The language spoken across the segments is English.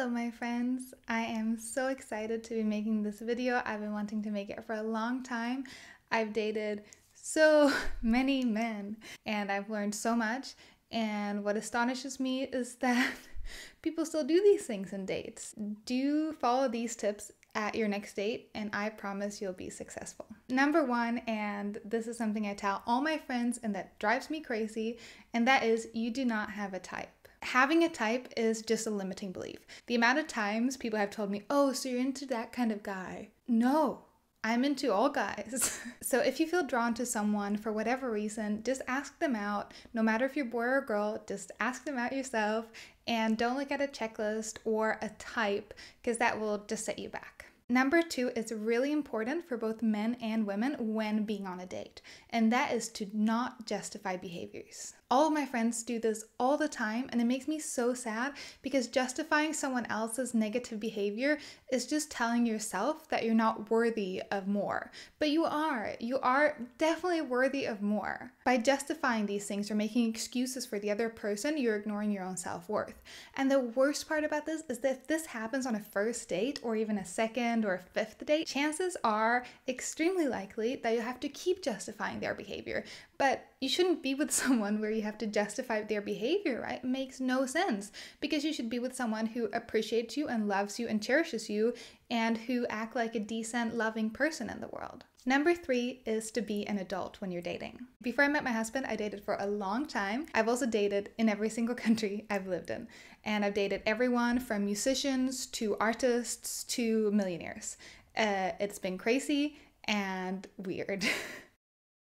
Hello my friends, I am so excited to be making this video. I've been wanting to make it for a long time. I've dated so many men and I've learned so much, and what astonishes me is that people still do these things in dates. Do follow these tips at your next date and I promise you'll be successful. Number one, and this is something I tell all my friends and that drives me crazy, and that is you do not have a type. Having a type is just a limiting belief. The amount of times people have told me, oh, so you're into that kind of guy. No, I'm into all guys. So if you feel drawn to someone for whatever reason, just ask them out. No matter if you're boy or girl, just ask them out yourself and don't look at a checklist or a type, because that will just set you back. Number two is really important for both men and women when being on a date, and that is to not justify behaviors. All of my friends do this all the time, and it makes me so sad because justifying someone else's negative behavior is just telling yourself that you're not worthy of more. But you are. You are definitely worthy of more. By justifying these things or making excuses for the other person, you're ignoring your own self-worth. And the worst part about this is that if this happens on a first date or even a second or a fifth date, chances are extremely likely that you'll have to keep justifying their behavior. But you shouldn't be with someone where you have to justify their behavior, right? It makes no sense, because you should be with someone who appreciates you and loves you and cherishes you and who act like a decent, loving person in the world. Number three is to be an adult when you're dating. Before I met my husband, I dated for a long time. I've also dated in every single country I've lived in. And I've dated everyone from musicians to artists to millionaires. It's been crazy and weird.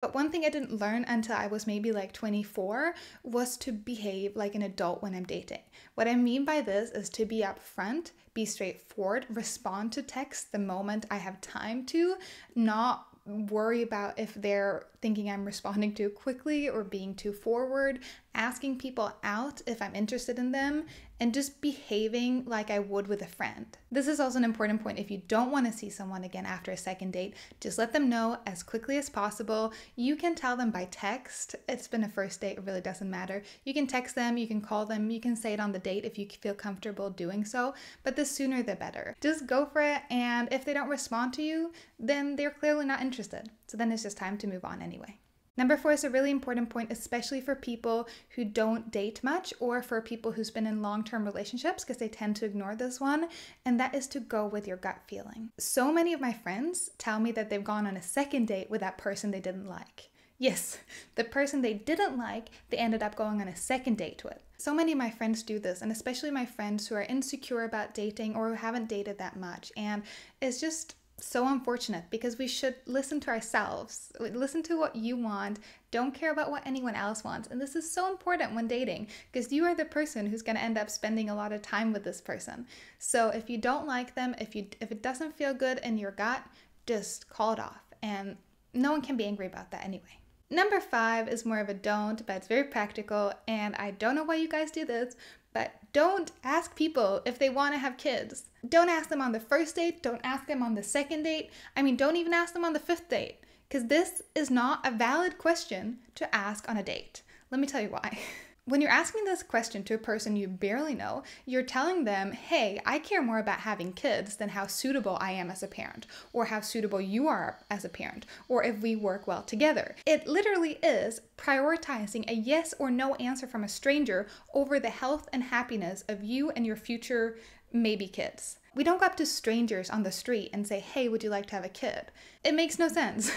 But one thing I didn't learn until I was maybe like 24 was to behave like an adult when I'm dating. What I mean by this is to be upfront, be straightforward, respond to texts the moment I have time to, not worry about if they're thinking I'm responding too quickly or being too forward, asking people out if I'm interested in them, and just behaving like I would with a friend. This is also an important point. If you don't want to see someone again after a second date, just let them know as quickly as possible. You can tell them by text. It's been a first date, it really doesn't matter. You can text them, you can call them, you can say it on the date if you feel comfortable doing so, but the sooner the better. Just go for it, and if they don't respond to you, then they're clearly not interested. So then it's just time to move on anyway. Number four is a really important point, especially for people who don't date much or for people who's been in long-term relationships, because they tend to ignore this one, and that is to go with your gut feeling. So many of my friends tell me that they've gone on a second date with that person they didn't like. Yes, the person they didn't like, they ended up going on a second date with. So many of my friends do this, and especially my friends who are insecure about dating or who haven't dated that much, and it's just so unfortunate, because we should listen to ourselves, listen to what you want, don't care about what anyone else wants. And this is so important when dating, because you are the person who's going to end up spending a lot of time with this person. So if you don't like them, if it doesn't feel good in your gut, just call it off, and no one can be angry about that anyway. Number five is more of a don't, but it's very practical, and I don't know why you guys do this, but don't ask people if they want to have kids. Don't ask them on the first date, don't ask them on the second date. I mean, don't even ask them on the fifth date, because this is not a valid question to ask on a date. Let me tell you why. When you're asking this question to a person you barely know, you're telling them, hey, I care more about having kids than how suitable I am as a parent, or how suitable you are as a parent, or if we work well together. It literally is prioritizing a yes or no answer from a stranger over the health and happiness of you and your future maybe kids. We don't go up to strangers on the street and say, hey, would you like to have a kid? It makes no sense.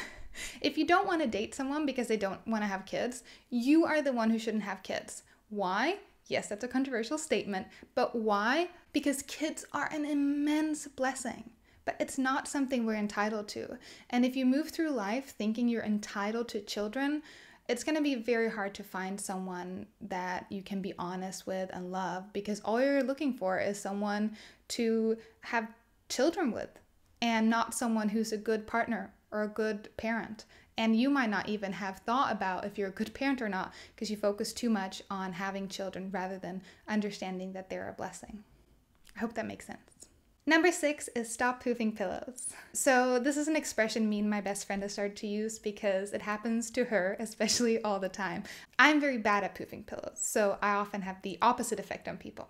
If you don't want to date someone because they don't want to have kids, you are the one who shouldn't have kids. Why? Yes, that's a controversial statement, but why? Because kids are an immense blessing, but it's not something we're entitled to. And if you move through life thinking you're entitled to children, it's going to be very hard to find someone that you can be honest with and love, because all you're looking for is someone to have children with, and not someone who's a good partner or a good parent. And you might not even have thought about if you're a good parent or not, because you focus too much on having children rather than understanding that they're a blessing. I hope that makes sense. Number six is stop poofing pillows. So this is an expression me and my best friend have started to use because it happens to her, especially all the time. I'm very bad at poofing pillows, so I often have the opposite effect on people.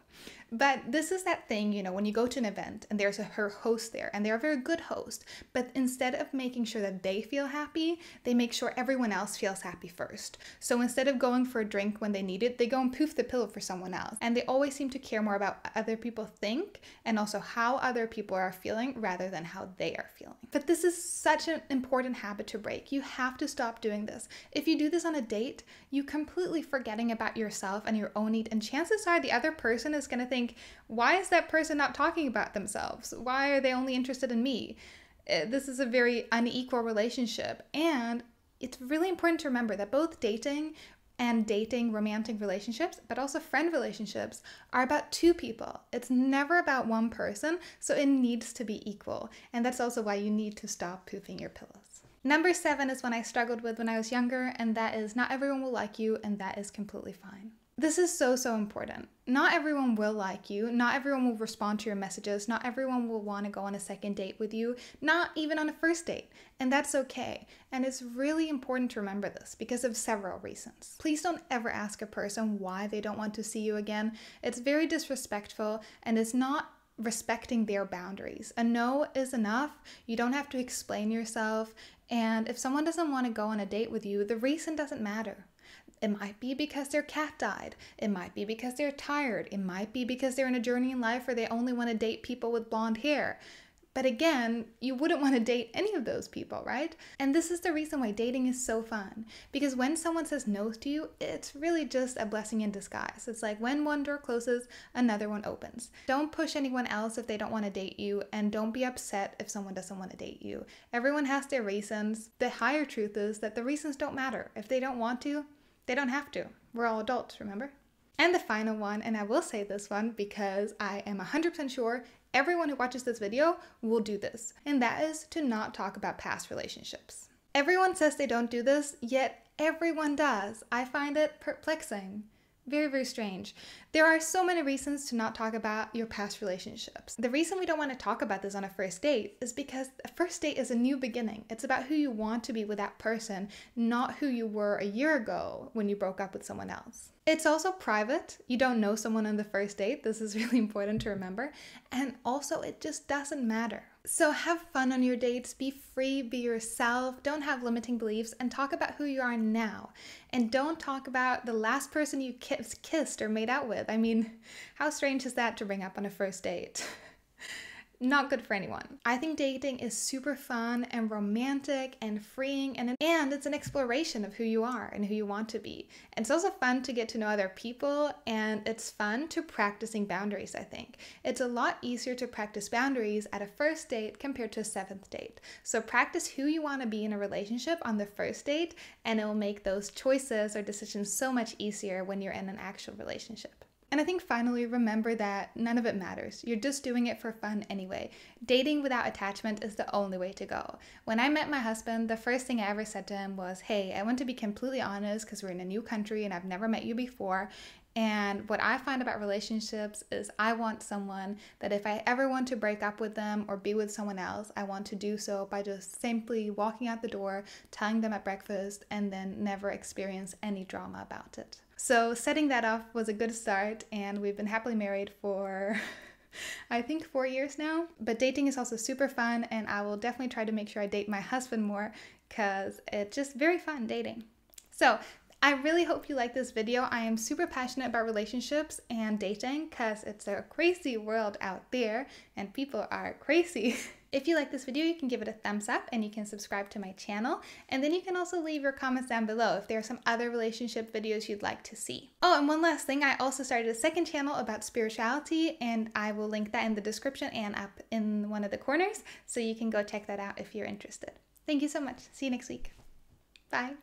But this is that thing, you know, when you go to an event and there's her host there and they're a very good host, but instead of making sure that they feel happy, they make sure everyone else feels happy first. So instead of going for a drink when they need it, they go and poof the pillow for someone else. And they always seem to care more about what other people think and also how other people are feeling rather than how they are feeling. But this is such an important habit to break. You have to stop doing this. If you do this on a date, you completely forgetting about yourself and your own need, and chances are the other person is going to think, why is that person not talking about themselves? Why are they only interested in me? This is a very unequal relationship. And it's really important to remember that both dating romantic relationships, but also friend relationships are about two people. It's never about one person, so it needs to be equal. And that's also why you need to stop poofing your pillows. Number 7 is one I struggled with when I was younger, and that is not everyone will like you, and that is completely fine. This is so important. Not everyone will like you. Not everyone will respond to your messages. Not everyone will want to go on a second date with you. Not even on a first date. And that's okay. And it's really important to remember this because of several reasons. Please don't ever ask a person why they don't want to see you again. It's very disrespectful and it's not respecting their boundaries. A no is enough. You don't have to explain yourself. And if someone doesn't want to go on a date with you, the reason doesn't matter. It might be because their cat died. It might be because they're tired. It might be because they're in a journey in life where they only want to date people with blonde hair. But again, you wouldn't want to date any of those people, right? And this is the reason why dating is so fun. Because when someone says no to you, it's really just a blessing in disguise. It's like when one door closes, another one opens. Don't push anyone else if they don't want to date you, and don't be upset if someone doesn't want to date you. Everyone has their reasons. The higher truth is that the reasons don't matter. If they don't want to, they don't have to. We're all adults, remember? And the final one, and I will say this one because I am 100% sure everyone who watches this video will do this, and that is to not talk about past relationships. Everyone says they don't do this, yet everyone does. I find it perplexing. Very, very strange. There are so many reasons to not talk about your past relationships. The reason we don't want to talk about this on a first date is because a first date is a new beginning. It's about who you want to be with that person, not who you were a year ago when you broke up with someone else. It's also private. You don't know someone on the first date. This is really important to remember. And also, it just doesn't matter. So have fun on your dates, be free, be yourself, don't have limiting beliefs, and talk about who you are now. And don't talk about the last person you kissed or made out with. I mean, how strange is that to bring up on a first date? Not good for anyone. I think dating is super fun and romantic and freeing, and it's an exploration of who you are and who you want to be. And it's also fun to get to know other people, and it's fun to practicing boundaries, I think. It's a lot easier to practice boundaries at a first date compared to a 7th date. So practice who you want to be in a relationship on the first date, and it will make those choices or decisions so much easier when you're in an actual relationship. And I think finally, remember that none of it matters. You're just doing it for fun anyway. Dating without attachment is the only way to go. When I met my husband, the first thing I ever said to him was, hey, I want to be completely honest because we're in a new country and I've never met you before. And what I find about relationships is I want someone that if I ever want to break up with them or be with someone else, I want to do so by just simply walking out the door, telling them at breakfast, and then never experience any drama about it. So setting that off was a good start, and we've been happily married for I think 4 years now. But dating is also super fun, and I will definitely try to make sure I date my husband more because it's just very fun dating. So I really hope you like this video. I am super passionate about relationships and dating because it's a crazy world out there and people are crazy. If you like this video, you can give it a thumbs up and you can subscribe to my channel. And then you can also leave your comments down below if there are some other relationship videos you'd like to see. Oh, and one last thing, I also started a second channel about spirituality, and I will link that in the description and up in one of the corners, so you can go check that out if you're interested. Thank you so much. See you next week. Bye.